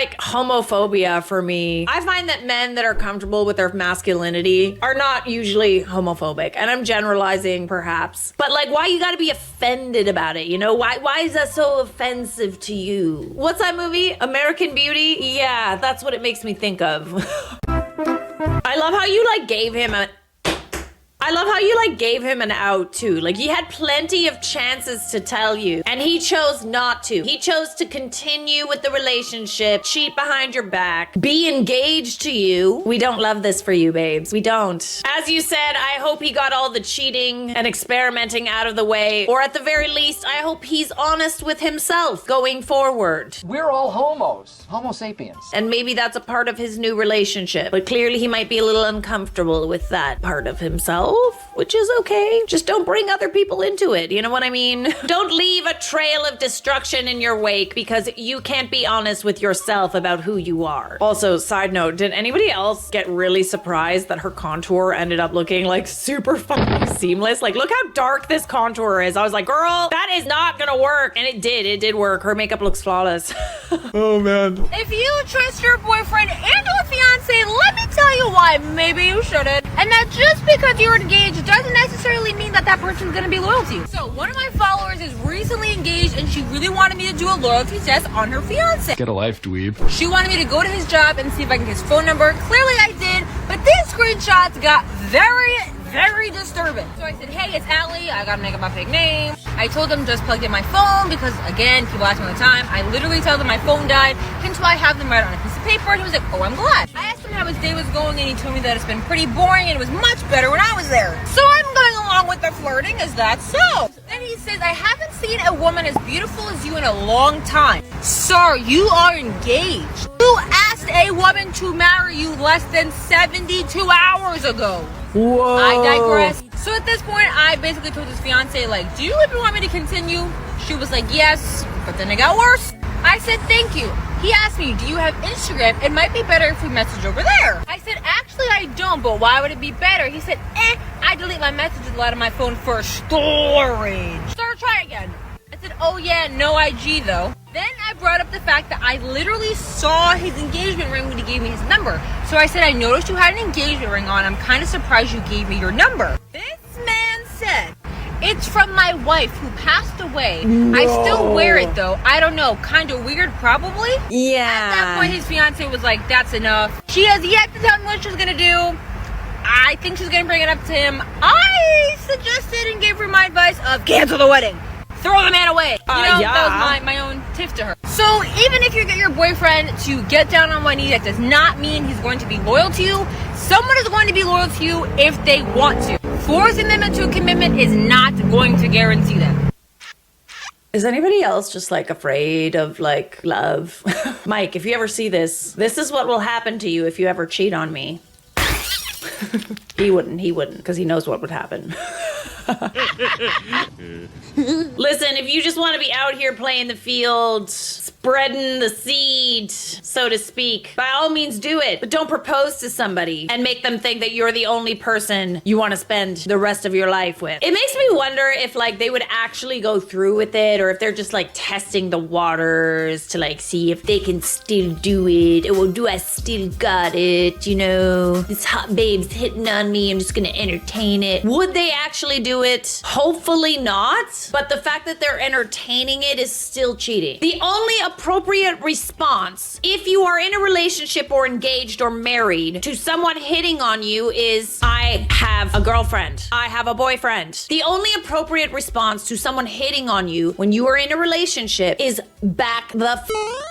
like homophobia for me. I find that men that are comfortable with their masculinity are not usually homophobic, and I'm generalizing perhaps, but like, why you gotta be offended about it, you know? Why is that so offensive to you? What's that movie? American Beauty? Yeah, that's what it makes me think of. I love how you like gave him an out too. Like, he had plenty of chances to tell you and he chose not to. He chose to continue with the relationship, cheat behind your back, be engaged to you. We don't love this for you, babes. We don't. As you said, I hope he got all the cheating and experimenting out of the way, or at the very least, I hope he's honest with himself going forward. We're all homos, homo sapiens. And maybe that's a part of his new relationship, but clearly he might be a little uncomfortable with that part of himself, which is okay. Just don't bring other people into it. You know what I mean? Don't leave a trail of destruction in your wake because you can't be honest with yourself about who you are. Also, side note, did anybody else get really surprised that her contour ended up looking like super fucking seamless? Like, look how dark this contour is. I was like, girl, that is not gonna work. And it did work. Her makeup looks flawless. Oh man. If you trust your boyfriend and or fiance, let me tell you why maybe you shouldn't. And that just because you're engaged doesn't necessarily mean that that person's gonna be loyal to you. So one of my followers is recently engaged and she really wanted me to do a loyalty test on her fiance. Get a life, dweeb. She wanted me to go to his job and see if I can get his phone number. Clearly I did, but these screenshots got very disturbing. So I said, hey, it's Allie. I gotta make up my fake name. I told them just plugged in my phone because, again, people ask me all the time. I literally tell them my phone died, hence why I have them right on a piece of paper. And he was like, oh, I'm glad. I asked him how his day was going and he told me that it's been pretty boring and it was much better when I was there. So I'm going along with the flirting. Is that so? Then he says, I haven't seen a woman as beautiful as you in a long time. Sir, you are engaged. You asked a woman to marry you less than 72 hours ago. Whoa. I digress. So at this point, I basically told his fiance, like, do you even want me to continue? She was like, yes, but then it got worse. I said, thank you. He asked me, do you have Instagram? It might be better if we message over there. I said, actually, I don't, but why would it be better? He said, I delete my messages out of my phone for storage. Sir, try again. I said, oh yeah, no IG though. Then I brought up the fact that I literally saw his engagement ring when he gave me his number. So I said, I noticed you had an engagement ring on. I'm kind of surprised you gave me your number. This man said, it's from my wife who passed away. No. I still wear it though. I don't know, kind of weird probably? Yeah. At that point, his fiance was like, that's enough. She has yet to tell me what she's gonna do. I think she's gonna bring it up to him. I suggested and gave her my advice of cancel the wedding. Throw the man away. Yeah. That was my own tip to her. So even if you get your boyfriend to get down on one knee, that does not mean he's going to be loyal to you. Someone is going to be loyal to you if they want to. Forcing them into a commitment is not going to guarantee them. Is anybody else just like afraid of like love? Mike, if you ever see this, this is what will happen to you if you ever cheat on me. He wouldn't, because he knows what would happen. Listen, if you just want to be out here playing the field, spreading the seed, so to speak, by all means do it. But don't propose to somebody and make them think that you're the only person you want to spend the rest of your life with. It makes me wonder if like they would actually go through with it, or if they're just like testing the waters to like see if they can still do it. Or do I still got it? You know, this hot babe's hitting on me. I'm just gonna entertain it. Would they actually do it? Hopefully not. But the fact that they're entertaining it is still cheating. The only appropriate response, if you are in a relationship or engaged or married to someone hitting on you, is I have a girlfriend. I have a boyfriend. The only appropriate response to someone hitting on you when you are in a relationship is back the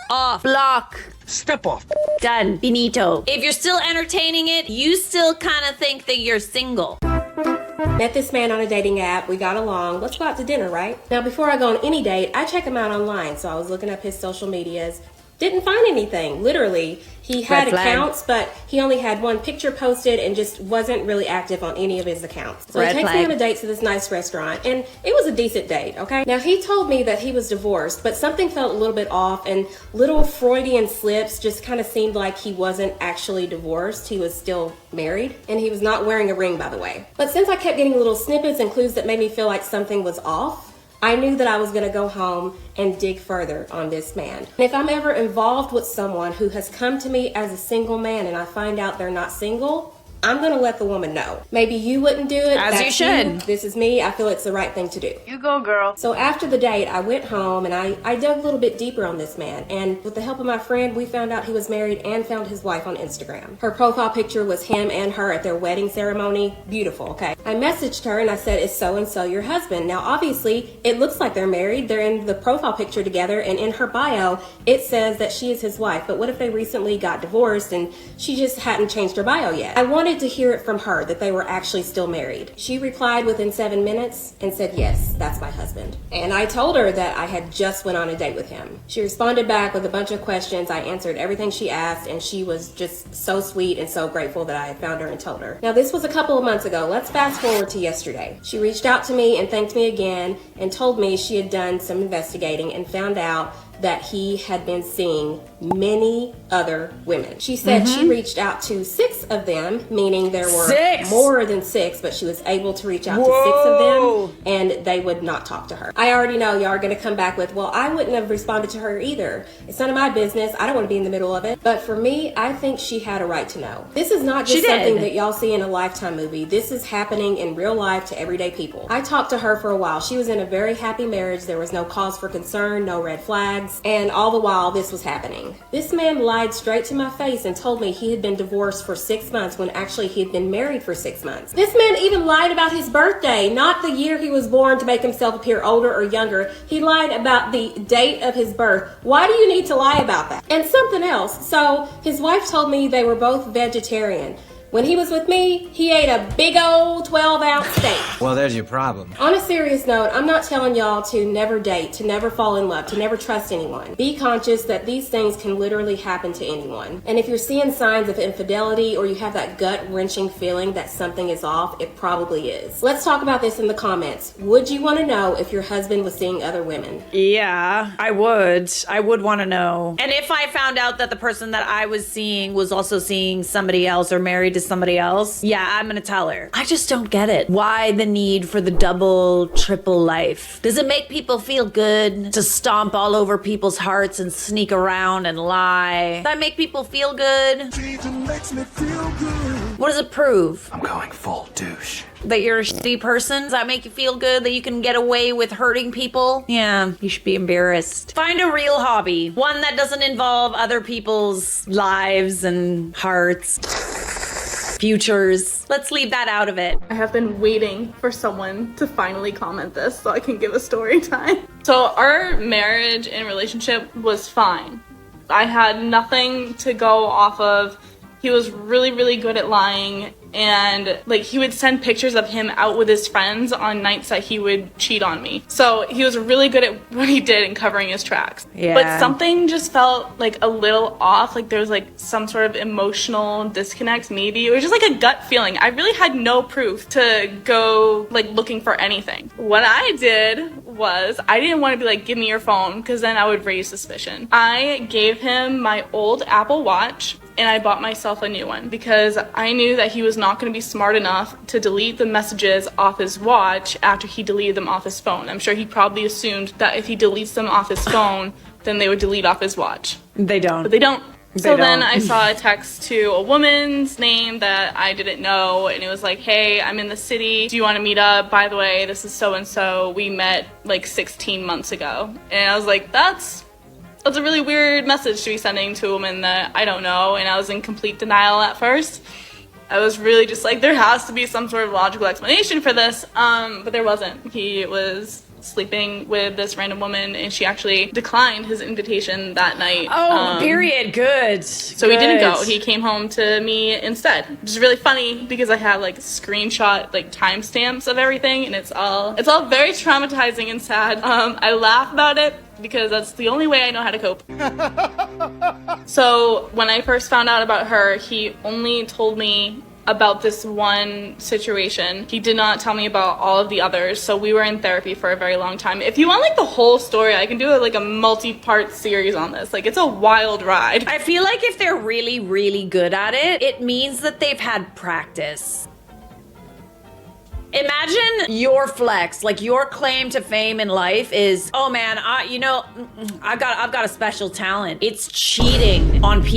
off. Block. Step off. Done. Finito. If you're still entertaining it, you still kind of think that you're single. Met this man on a dating app. We got along. Let's go out to dinner, right? Now, before I go on any date, I check him out online. So I was looking up his social medias. Didn't find anything. Literally, he had accounts, but he only had one picture posted and just wasn't really active on any of his accounts. So he takes me on a date to this nice restaurant, and it was a decent date, okay? Now, he told me that he was divorced, but something felt a little bit off, and little Freudian slips just kind of seemed like he wasn't actually divorced. He was still married, and he was not wearing a ring, by the way. But since I kept getting little snippets and clues that made me feel like something was off, I knew that I was going to go home and dig further on this man. And if I'm ever involved with someone who has come to me as a single man and I find out they're not single, I'm gonna let the woman know. Maybe you wouldn't do it. As you should. This is me. I feel it's the right thing to do. You go, girl. So after the date, I went home and I dug a little bit deeper on this man. And with the help of my friend, we found out he was married and found his wife on Instagram. Her profile picture was him and her at their wedding ceremony. Beautiful, okay? I messaged her and I said, is so-and-so your husband? Now, obviously, it looks like they're married. They're in the profile picture together. And in her bio, it says that she is his wife. But what if they recently got divorced and she just hadn't changed her bio yet? I wanted to hear it from her that they were actually still married. She replied within 7 minutes and said, yes, that's my husband. And I told her that I had just went on a date with him. She responded back with a bunch of questions. I answered everything she asked, and she was just so sweet and so grateful that I had found her and told her. Now, this was a couple of months ago. Let's fast forward to yesterday. She reached out to me and thanked me again and told me she had done some investigating and found out that he had been seeing many other women. She said she reached out to 6 of them, meaning there were 6? more than 6, but she was able to reach out to 6 of them, and they would not talk to her. I already know y'all are gonna come back with, well, I wouldn't have responded to her either. It's none of my business. I don't wanna be in the middle of it. But for me, I think she had a right to know. This is not just something that y'all see in a Lifetime movie. This is happening in real life to everyday people. I talked to her for a while. She was in a very happy marriage. There was no cause for concern, no red flags. And all the while this was happening. This man lied straight to my face and told me he had been divorced for 6 months when actually he had been married for 6 months. This man even lied about his birthday, not the year he was born to make himself appear older or younger. He lied about the date of his birth. Why do you need to lie about that? And something else. So his wife told me they were both vegetarian. When he was with me, he ate a big old 12-ounce steak. Well, there's your problem. On a serious note, I'm not telling y'all to never date, to never fall in love, to never trust anyone. Be conscious that these things can literally happen to anyone. And if you're seeing signs of infidelity or you have that gut-wrenching feeling that something is off, it probably is. Let's talk about this in the comments. Would you want to know if your husband was seeing other women? Yeah, I would. I would want to know. And if I found out that the person that I was seeing was also seeing somebody else or married to somebody else, yeah, I'm gonna tell her. I just don't get it. Why the need for the double, triple life? Does it make people feel good to stomp all over people's hearts and sneak around and lie? Does that make people feel good? Makes me feel good. What does it prove? I'm going full douche. That you're a shitty person? Does that make you feel good that you can get away with hurting people? Yeah, you should be embarrassed. Find a real hobby. One that doesn't involve other people's lives and hearts. Futures. Let's leave that out of it. I have been waiting for someone to finally comment this so I can give a story time. So our marriage and relationship was fine. I had nothing to go off of. He was really, really good at lying, and like he would send pictures of him out with his friends on nights that he would cheat on me. So he was really good at what he did in covering his tracks. Yeah. But something just felt like a little off, like there was like some sort of emotional disconnect maybe. It was just like a gut feeling. I really had no proof to go like looking for anything. What I did was I didn't want to be like, give me your phone, because then I would raise suspicion. I gave him my old Apple Watch and I bought myself a new one because I knew that he was not going to be smart enough to delete the messages off his watch after he deleted them off his phone. I'm sure he probably assumed that if he deletes them off his phone, then they would delete off his watch. They don't. But they don't. So don't. then I saw a text to a woman's name that I didn't know, and it was like, hey, I'm in the city. Do you want to meet up? By the way, this is so-and-so. We met like 16 months ago. And I was like, that's a really weird message to be sending to a woman that I don't know, and I was in complete denial at first. I was really just like, there has to be some sort of logical explanation for this, but there wasn't. He was sleeping with this random woman, and she actually declined his invitation that night. Oh, period. Good. So he didn't go. He came home to me instead, which is really funny because I have like screenshot like timestamps of everything, and it's all very traumatizing and sad. I laugh about it because that's the only way I know how to cope. So when I first found out about her, he only told me about this one situation. He did not tell me about all of the others, so we were in therapy for a very long time. If you want like the whole story, I can do like a multi-part series on this. Like, it's a wild ride. I feel like if they're really, really good at it, it means that they've had practice. Imagine your flex, like your claim to fame in life is, oh man, I've got a special talent. It's cheating on people